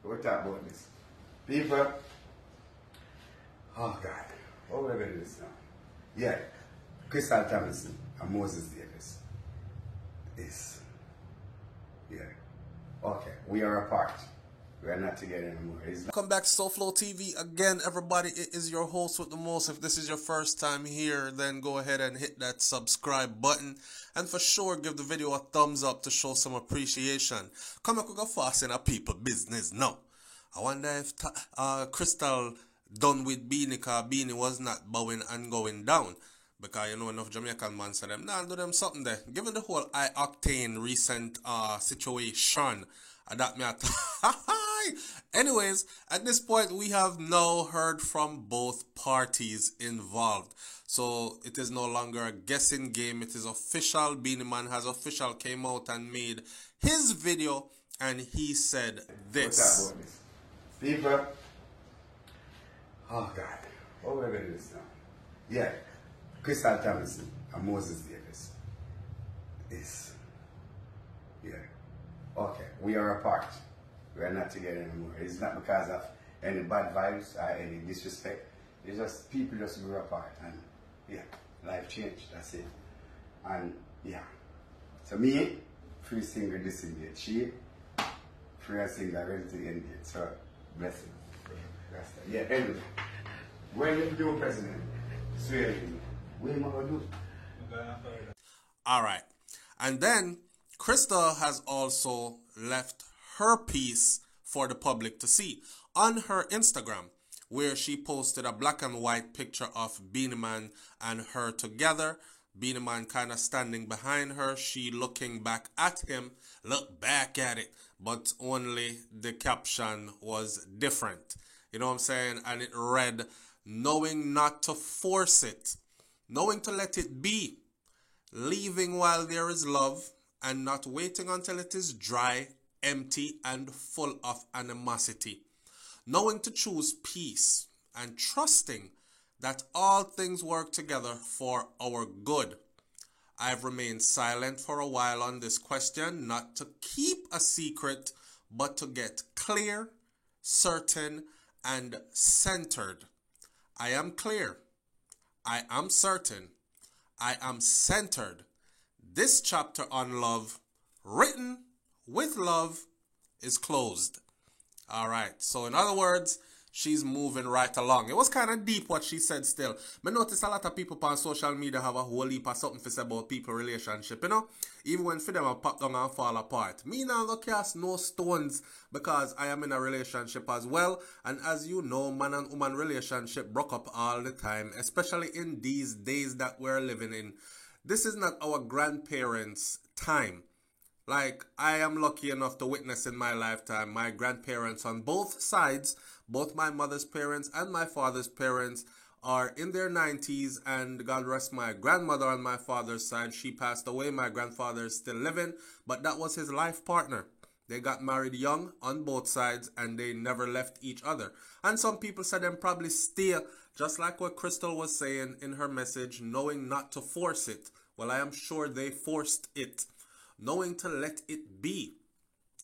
We'll talk about this. People, oh God, what we're going to do this now? Yeah, Crystal Thompson and Moses Davis. This. Yeah. Okay, we are apart. We are not together anymore. Welcome back to SoFlo TV again, everybody. It is your host with the most. If this is your first time here, then go ahead and hit that subscribe button, and for sure give the video a thumbs up to show some appreciation. Come back, we go fast in a people business now. I wonder if Crystal done with Beanie, cause Beanie was not bowing and going down. Because you know enough Jamaican man said them, nah, do them something there. Given the whole high octane recent situation, that me at anyways, at this point we have now heard from both parties involved. So it is no longer a guessing game, it is official. Beanie Man has official came out and made his video, and he said this. People, oh God, what we're going to do this now? Yeah, Crystal Thompson and Moses Davis. This. Yeah. Okay, we are apart. We are not together anymore. It's not because of any bad vibes or any disrespect. It's just people just grew apart, and yeah, life changed. That's it. And yeah, so me, free single disengaged. She, free and single ready to engage. So blessing. Yeah. Anyway, when you do president, swear to me, what am I gonna do? All right, and then Crystal has also left her piece for the public to see on her Instagram, where she posted a black and white picture of Beanie Man and her together. Beanie Man kind of standing behind her, she looking back at him, look back at it, but only the caption was different. You know what I'm saying? And it read, knowing not to force it, knowing to let it be, leaving while there is love, and not waiting until it is dry, empty, and full of animosity. Knowing to choose peace and trusting that all things work together for our good. I've remained silent for a while on this question, not to keep a secret, but to get clear, certain, and centered. I am clear. I am certain. I am centered. This chapter on love, written with love, is closed. All right. So in other words, she's moving right along. It was kind of deep what she said still. I noticed a lot of people on social media have a whole heap of something to say about people relationship, you know? Even when for them a pop down and fall apart. Me now go cast no stones because I am in a relationship as well. And as you know, man and woman relationship broke up all the time, especially in these days that we're living in. This is not our grandparents' time. Like, I am lucky enough to witness in my lifetime my grandparents on both sides, both my mother's parents and my father's parents are in their 90s, and God rest my grandmother on my father's side. She passed away. My grandfather is still living, but that was his life partner. They got married young on both sides, and they never left each other. And some people said them probably stay, just like what Crystal was saying in her message, knowing not to force it. Well, I am sure they forced it. Knowing to let it be.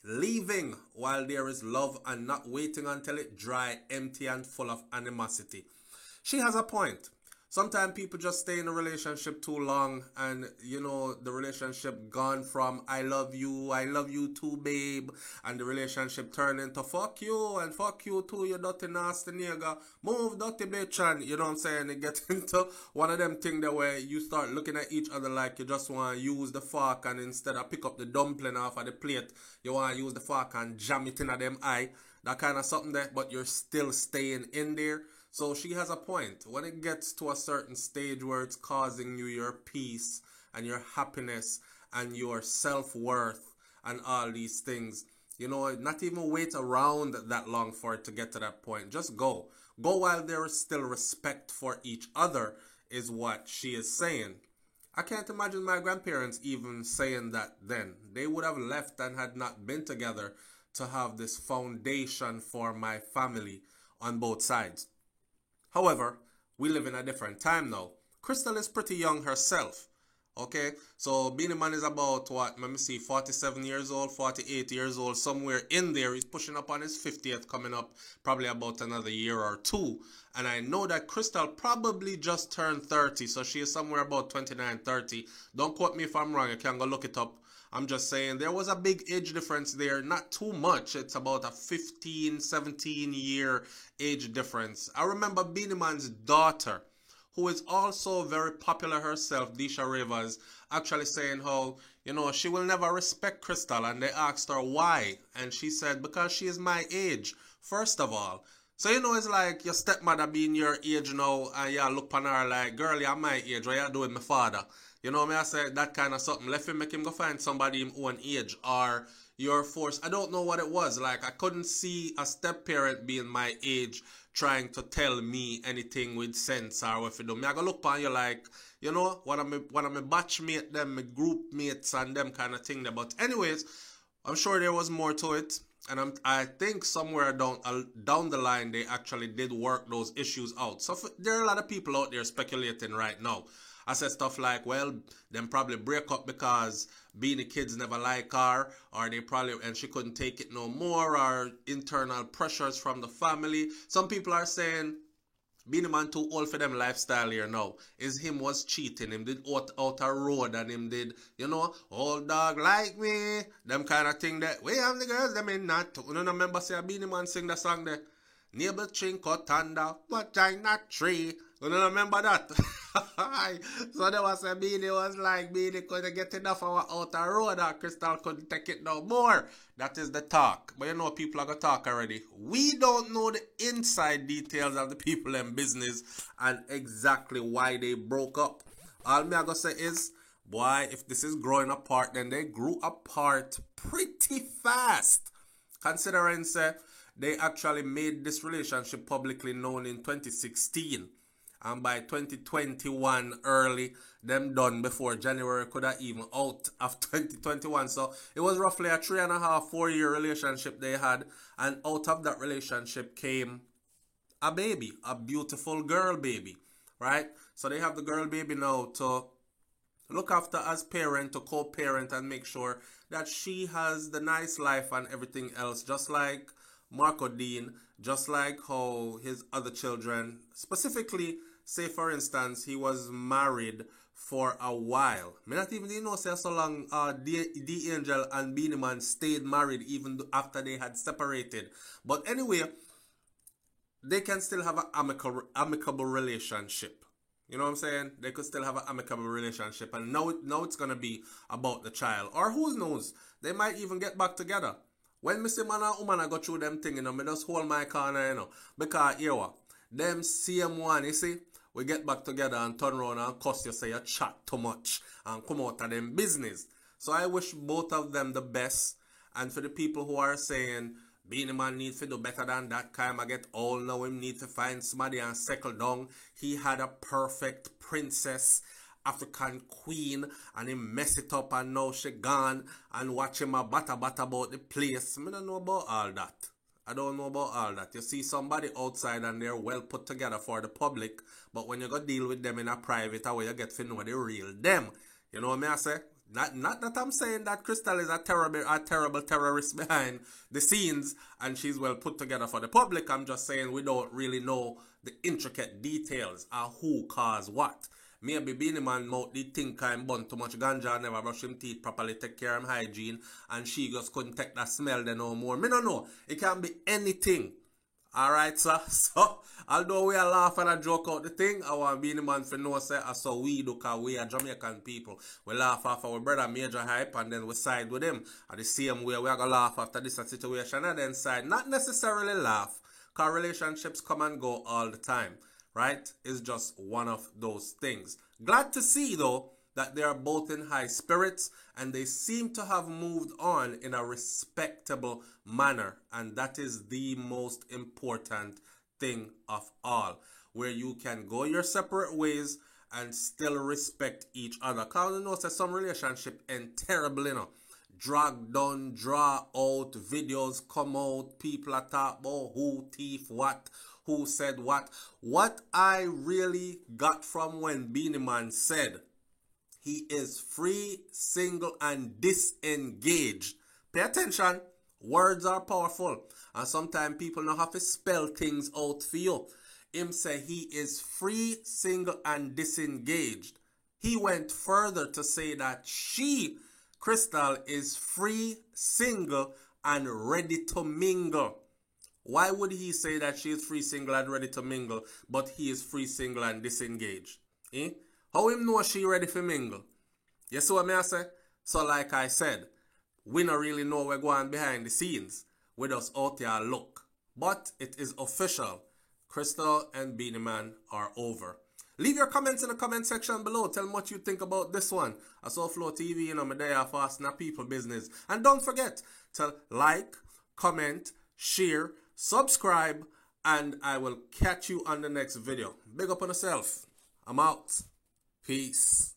Leaving while there is love and not waiting until it dry, empty, and full of animosity. She has a point. Sometimes people just stay in a relationship too long, and you know, the relationship gone from I love you too, babe, and the relationship turn into fuck you and fuck you too, you dirty nasty nigga, move dirty bitch, and you know what I'm saying, it gets into one of them things that where you start looking at each other like you just want to use the fork, and instead of pick up the dumpling off of the plate, you want to use the fork and jam it in at them eye, that kind of something there, but you're still staying in there. So she has a point. When it gets to a certain stage where it's causing you your peace and your happiness and your self-worth and all these things, you know, not even wait around that long for it to get to that point. Just go. Go while there is still respect for each other is what she is saying. I can't imagine my grandparents even saying that then. They would have left and had not been together to have this foundation for my family on both sides. However, we live in a different time now. Crystal is pretty young herself. Okay, so Beanie Man is about what? Let me see, 47 years old, 48 years old, somewhere in there. He's pushing up on his 50th, coming up probably about another year or two. And I know that Crystal probably just turned 30, so she is somewhere about 29, 30. Don't quote me if I'm wrong, you can go look it up. I'm just saying there was a big age difference there, not too much. It's about a 15, 17-year age difference. I remember Beanie Man's daughter, who is also very popular herself, Disha Rivers, actually saying how, she will never respect Crystal. And they asked her why. And she said, because she is my age, first of all. So, it's like your stepmother being your age now, and you look on her like, girl, you're my age, what you doing with my father? You know me, I say that kind of something. Let him make him go find somebody in own age, or your force. I don't know what it was. Like, I couldn't see a step parent being my age trying to tell me anything with sense or what you do. Me I go look on you like, one of my batchmate, them, my group mates and them kind of thing there. But anyways, I'm sure there was more to it. And I think somewhere down the line they actually did work those issues out. So there are a lot of people out there speculating right now. I said stuff like, well, them probably break up because Beanie Kids never like her, or and she couldn't take it no more, or internal pressures from the family. Some people are saying Beanie Man too old for them lifestyle here now. Is him was cheating, him did out a road, and him did, old dog like me, them kind of thing that, we have the girls, them in not, remember say a Beanie Man sing the song there, neighbor chinko thunder, but I not tree. You don't remember that? So there was a Beanie was like, Beanie couldn't get enough of our outer road, or Crystal couldn't take it no more. That is the talk. But people are going to talk already. We don't know the inside details of the people in business and exactly why they broke up. All me I going to say is, boy, if this is growing apart, then they grew apart pretty fast. Considering, say, they actually made this relationship publicly known in 2016. And by 2021 early, them done before January could have even out of 2021. So it was roughly a 3.5, 4-year relationship they had. And out of that relationship came a baby, a beautiful girl baby, right? So they have the girl baby now to look after as parent, to co-parent, and make sure that she has the nice life and everything else, just like Marco Dean, just like how his other children, specifically, say for instance, he was married for a while. Me not even say so long D-Angel and Beanie Man stayed married even after they had separated. But anyway, they can still have an amicable relationship. You know what I'm saying? They could still have an amicable relationship. And now it's going to be about the child. Or who knows? They might even get back together. When me see man and woman I go through them thing, me just hold my corner, Because, them same one, you see, we get back together and turn around and cuss you, say you chat too much and come out of them business. So I wish both of them the best. And for the people who are saying, Beanie Man need to do better than that, time I get old now, him need to find somebody and settle down. He had a perfect princess, African queen, and he mess it up and now she gone, and watch him a batter about the place. I don't know about all that. I don't know about all that. You see somebody outside and they're well put together for the public, but when you go deal with them in a private way, you get to know the real them. You know what I say? Not that I'm saying that Crystal is a terrible terrorist behind the scenes and she's well put together for the public. I'm just saying we don't really know the intricate details of who caused what. Maybe Beanie Man mouth did think I'm bun too much ganja, never brush him teeth properly, take care of him hygiene, and she just couldn't take that smell there no more. Me don't know. It can be anything. Alright, sir. So, although we are laughing and joke out the thing, I want Beanie Man to know, say, so we do, because we are Jamaican people. We laugh off our brother Major Hype, and then we side with him. At the same way, we are going to laugh after this situation, and then side. Not necessarily laugh, because relationships come and go all the time. Right? It's just one of those things. Glad to see, though, that they are both in high spirits and they seem to have moved on in a respectable manner. And that is the most important thing of all, where you can go your separate ways and still respect each other. Because you know, some relationship end terribly, drag down, draw out, videos come out, people are talking about who thief what, who said what. What I really got from when Beanie Man said He is free, single, and disengaged. Pay attention. Words are powerful. And sometimes people don't have to spell things out for you. Him say he is free, single, and disengaged. He went further to say that she, Crystal, is free, single, and ready to mingle. Why would he say that she is free, single, and ready to mingle, but he is free, single, and disengaged? Eh? How him know she ready for mingle? You see what I say? So like I said, we don't really know what's going on behind the scenes. We just out there look. But it is official. Crystal and Beenie Man are over. Leave your comments in the comment section below. Tell me what you think about this one. I saw Flow TV, you know, me there for snap people business. And don't forget to like, comment, share, subscribe, and I will catch you on the next video. Big up on yourself. I'm out. Peace.